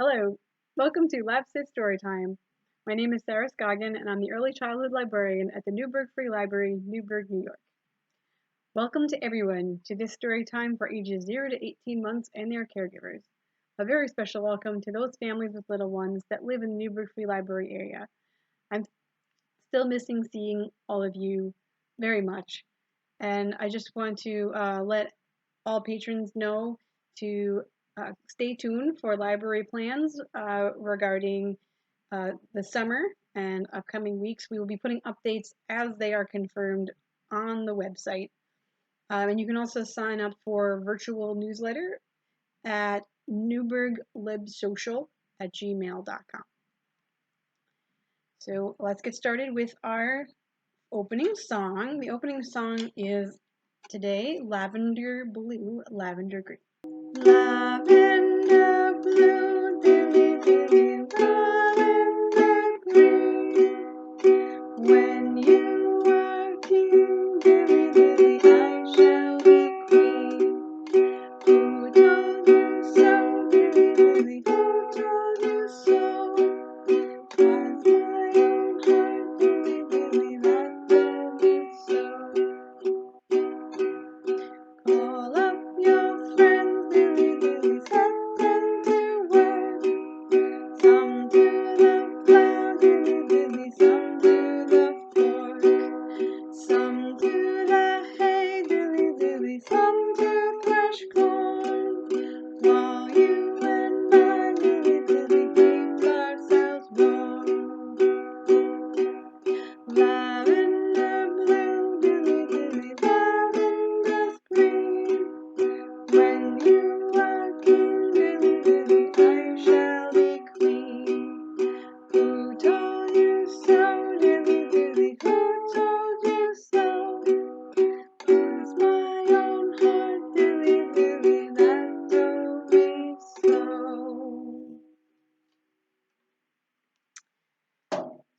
Hello, welcome to Lapsit Storytime. My name is Sarah Scoggin, and I'm the Early Childhood Librarian at the Newburgh Free Library, Newburgh, New York. Welcome to everyone to this story time for ages 0 to 18 months and their caregivers. A very special welcome to those families with little ones that live in the Newburgh Free Library area. I'm still missing seeing all of you very much, and I just want to let all patrons know to stay tuned for library plans regarding the summer and upcoming weeks. We will be putting updates as they are confirmed on the website. And you can also sign up for virtual newsletter at newburghlibsocial@gmail.com. So let's get started with our opening song. The opening song is today Lavender Blue, Lavender Green. Lavender blue, dilly dilly, lavender green. When you are king, dilly dilly, I shall be queen. Who told you so, dilly dilly, who told you so? 'Twas my own heart, dilly dilly, that told me so. Call up your friends, dilly dilly, set them to work. Some to the plow, dilly dilly, some to the fork. Some to the hay, dilly dilly, some to thresh corn. While you and I, dilly dilly, keep ourselves warm. Lavender blue, dilly dilly, lavender green. When you are king, dilly dilly, I shall be queen. Who told you so, dilly dilly, who told you so? 'Twas my own heart, dilly dilly, that told me so.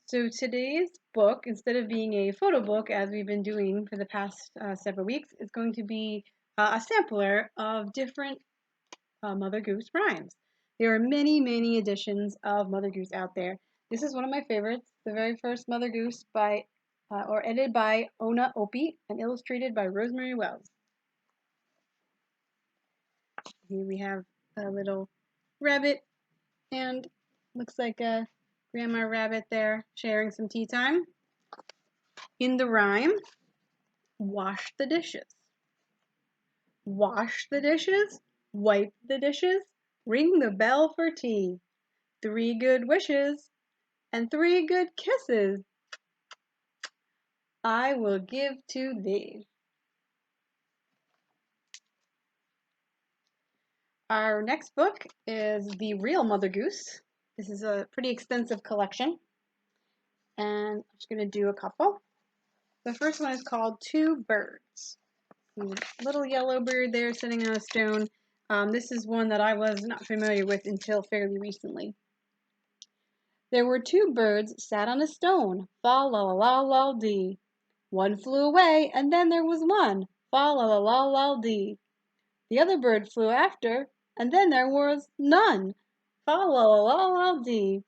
So today's book, instead of being a photo book, as we've been doing for the past several weeks, is going to be a sampler of different Mother Goose rhymes. There are many, many editions of Mother Goose out there. This is one of my favorites, the very first Mother Goose or edited by Ona Opie and illustrated by Rosemary Wells. Here we have a little rabbit and looks like a Grandma Rabbit there sharing some tea time. In the rhyme, wash the dishes. Wash the dishes, wipe the dishes, ring the bell for tea. 3 good wishes and 3 good kisses I will give to thee. Our next book is The Real Mother Goose. This is a pretty extensive collection, and I'm just going to do a couple. The first one is called Two Birds. Little yellow bird there sitting on a stone. This is one that I was not familiar with until fairly recently. There were 2 birds sat on a stone, fa la la la la dee. One flew away, and then there was one, fa la la la la dee. The other bird flew after, and then there was none, fa la la la la dee.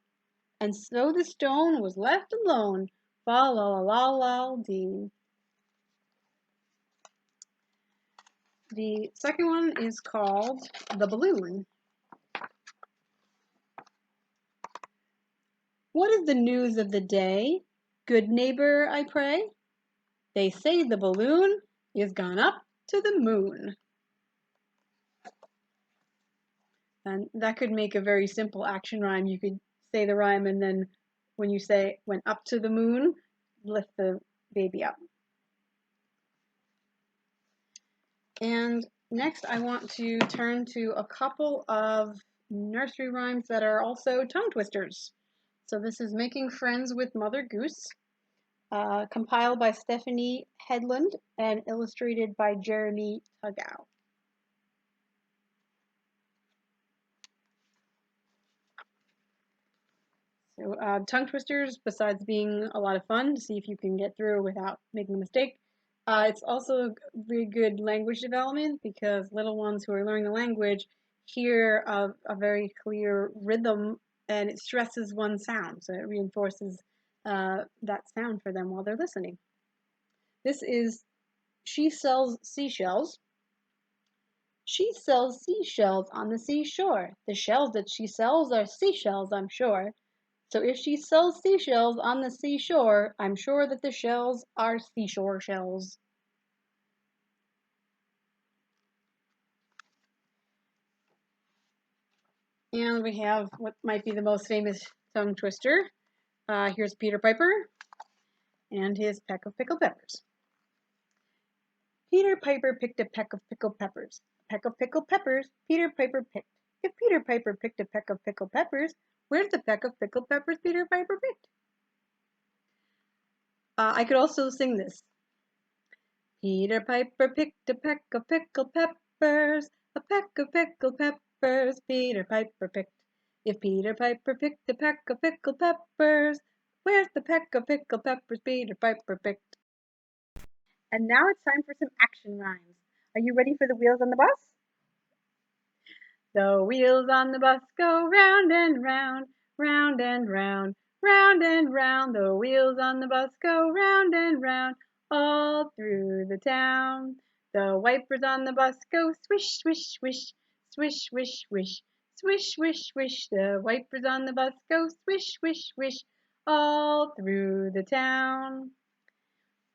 And so the stone was left alone, fa la la la la dee. The second one is called The Balloon. What is the news of the day? Good neighbor, I pray. They say the balloon is gone up to the moon. And that could make a very simple action rhyme. You could say the rhyme and then when you say went up to the moon, lift the baby up. And next I want to turn to a couple of nursery rhymes that are also tongue twisters. So this is Making Friends with Mother Goose, compiled by Stephanie Headland and illustrated by Jeremy Tuggow. So tongue twisters, besides being a lot of fun to see if you can get through without making a mistake, it's also very good language development because little ones who are learning the language hear a very clear rhythm, and it stresses one sound, so it reinforces that sound for them while they're listening. This is She Sells Seashells. She sells seashells on the seashore. The shells that she sells are seashells, I'm sure. So if she sells seashells on the seashore, I'm sure that the shells are seashore shells. And we have what might be the most famous tongue twister. Here's Peter Piper and his peck of pickled peppers. Peter Piper picked a peck of pickled peppers. A peck of pickled peppers Peter Piper picked. If Peter Piper picked a peck of pickled peppers, where's the peck of pickled peppers Peter Piper picked? I could also sing this. Peter Piper picked a peck of pickled peppers. A peck of pickled peppers Peter Piper picked. If Peter Piper picked a peck of pickled peppers, where's the peck of pickled peppers Peter Piper picked? And now it's time for some action rhymes. Are you ready for the wheels on the bus? The wheels on the bus go round and round, round and round, round and round. The wheels on the bus go round and round, all through the town. The wipers on the bus go swish, swish, swish, swish, swish, swish, swish, swish, swish. The wipers on the bus go swish, swish, swish, all through the town.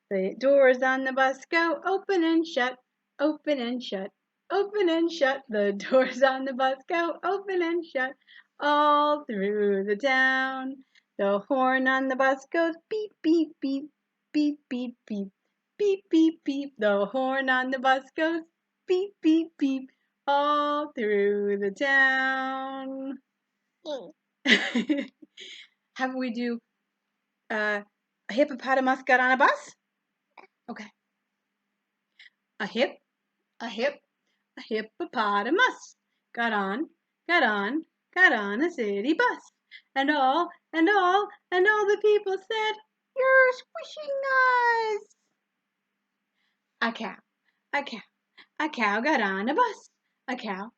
The doors on the bus go open and shut, open and shut, open and shut. The doors on the bus go open and shut, all through the town. The horn on the bus goes beep, beep, beep, beep, beep, beep, beep, beep, beep. The horn on the bus goes beep, beep, beep, all through the town. How about we do a hippopotamus got on a bus? Okay. A hippopotamus got on, got on, got on a city bus. And all the people said, "You're squishing us." A cow got on a bus. A cow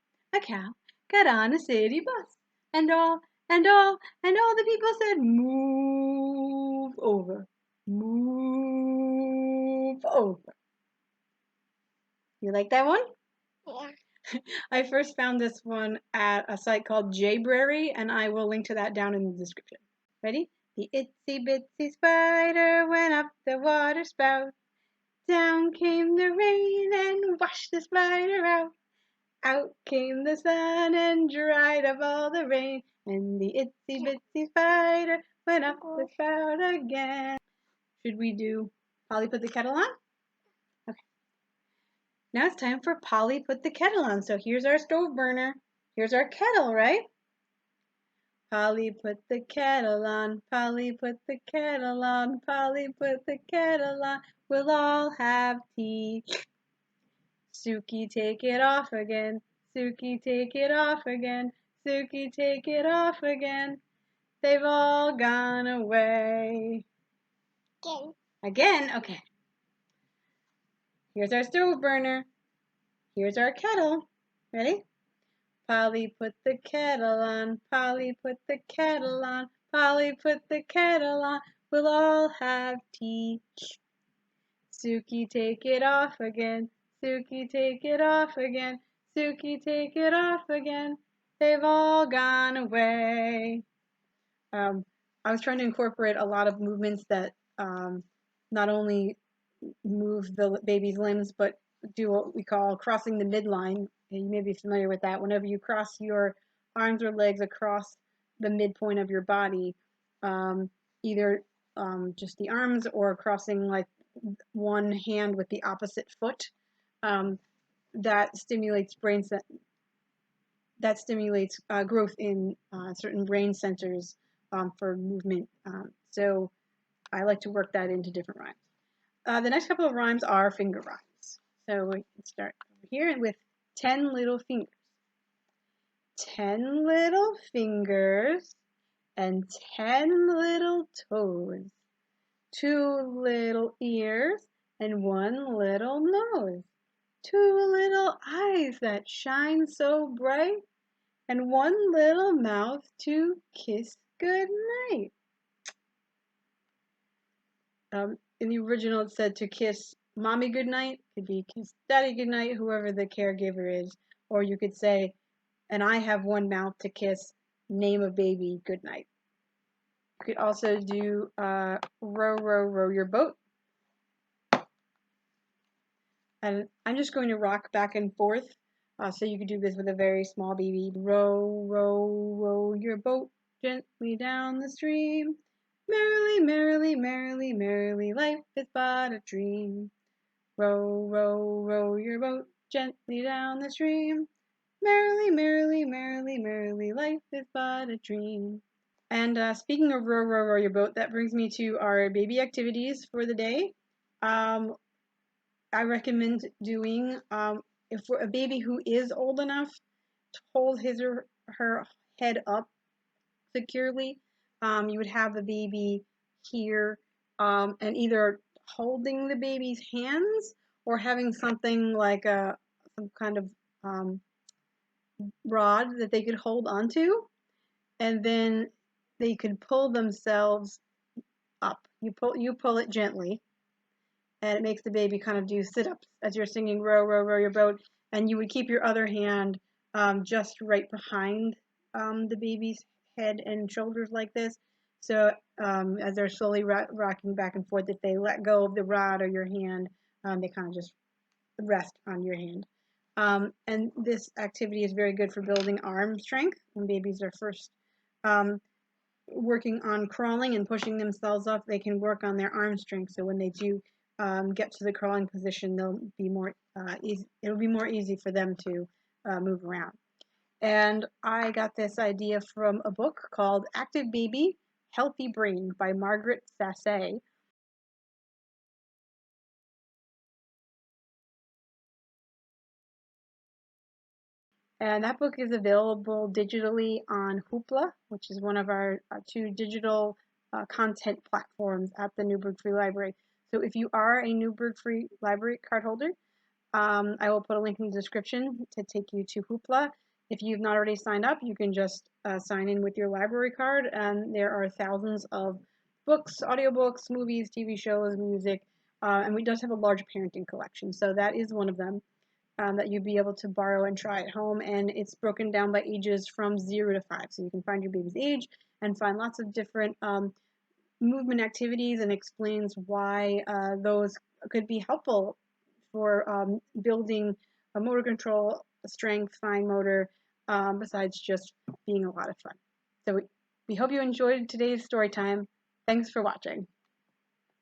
got on a city bus. And all the people said, "Move over, move over." You like that one? Yeah. I first found this one at a site called Jayberry, and I will link to that down in the description. Ready? The itsy bitsy spider went up the water spout. Down came the rain and washed the spider out. Out came the sun and dried up all the rain. And the itsy bitsy spider went up the spout again. Should we do Polly Put the Kettle On? Okay. Now it's time for Polly Put the Kettle On. So here's our stove burner. Here's our kettle, right? Polly put the kettle on. Polly put the kettle on. Polly put the kettle on. We'll all have tea. Suki, take it off again. Suki, take it off again. Suki, take it off again. They've all gone away. Again? Okay. Here's our stove burner. Here's our kettle. Ready? Polly put the kettle on. Polly put the kettle on. Polly put the kettle on. We'll all have tea. Suki, take it off again. Suki, take it off again. Suki, take it off again. They've all gone away. I was trying to incorporate a lot of movements that not only move the baby's limbs, but do what we call crossing the midline. You may be familiar with that. Whenever you cross your arms or legs across the midpoint of your body, either just the arms or crossing like one hand with the opposite foot, that stimulates growth in certain brain centers for movement. So I like to work that into different rhymes. The next couple of rhymes are finger rhymes. So we can start over here with 10 little fingers. 10 little fingers and 10 little toes. 2 little ears and 1 little nose. 2 little eyes that shine so bright. and one little mouth to kiss good night. In the original, it said to kiss mommy goodnight. Could be kiss daddy goodnight, whoever the caregiver is. Or you could say, and I have one mouth to kiss, name a baby goodnight. You could also do row, row, row your boat. And I'm just going to rock back and forth. So you could do this with a very small baby. Row, row, row your boat gently down the stream. Merrily, merrily, merrily, merrily, life is but a dream. Row, row, row your boat gently down the stream. Merrily, merrily, merrily, merrily, life is but a dream. And speaking of row, row, row your boat, that brings me to our baby activities for the day. I recommend doing, if for a baby who is old enough to hold his or her head up securely, you would have the baby here and either holding the baby's hands or having something like some kind of rod that they could hold onto, and then they could pull themselves up. You pull it gently, and it makes the baby kind of do sit-ups as you're singing row, row, row your boat, and you would keep your other hand just right behind the baby's head and shoulders like this. So as they're slowly rocking back and forth, if they let go of the rod or your hand, they kind of just rest on your hand. And this activity is very good for building arm strength when babies are first working on crawling and pushing themselves up. They can work on their arm strength, so when they do get to the crawling position, they'll be more easy. It'll be more easy for them to move around. And I got this idea from a book called Active Baby, Healthy Brain by Margaret Sasse. And that book is available digitally on Hoopla, which is one of our two digital content platforms at the Newburgh Free Library. So if you are a Newburgh Free Library card holder, I will put a link in the description to take you to Hoopla. If you've not already signed up, you can just sign in with your library card, and there are thousands of books, audiobooks, movies, TV shows, music, and we does have a large parenting collection, so that is one of them that you'd be able to borrow and try at home, and it's broken down by ages from 0 to 5, so you can find your baby's age and find lots of different movement activities, and explains why those could be helpful for building a motor control, strength, fine motor, besides just being a lot of fun. So we hope you enjoyed today's story time. Thanks for watching.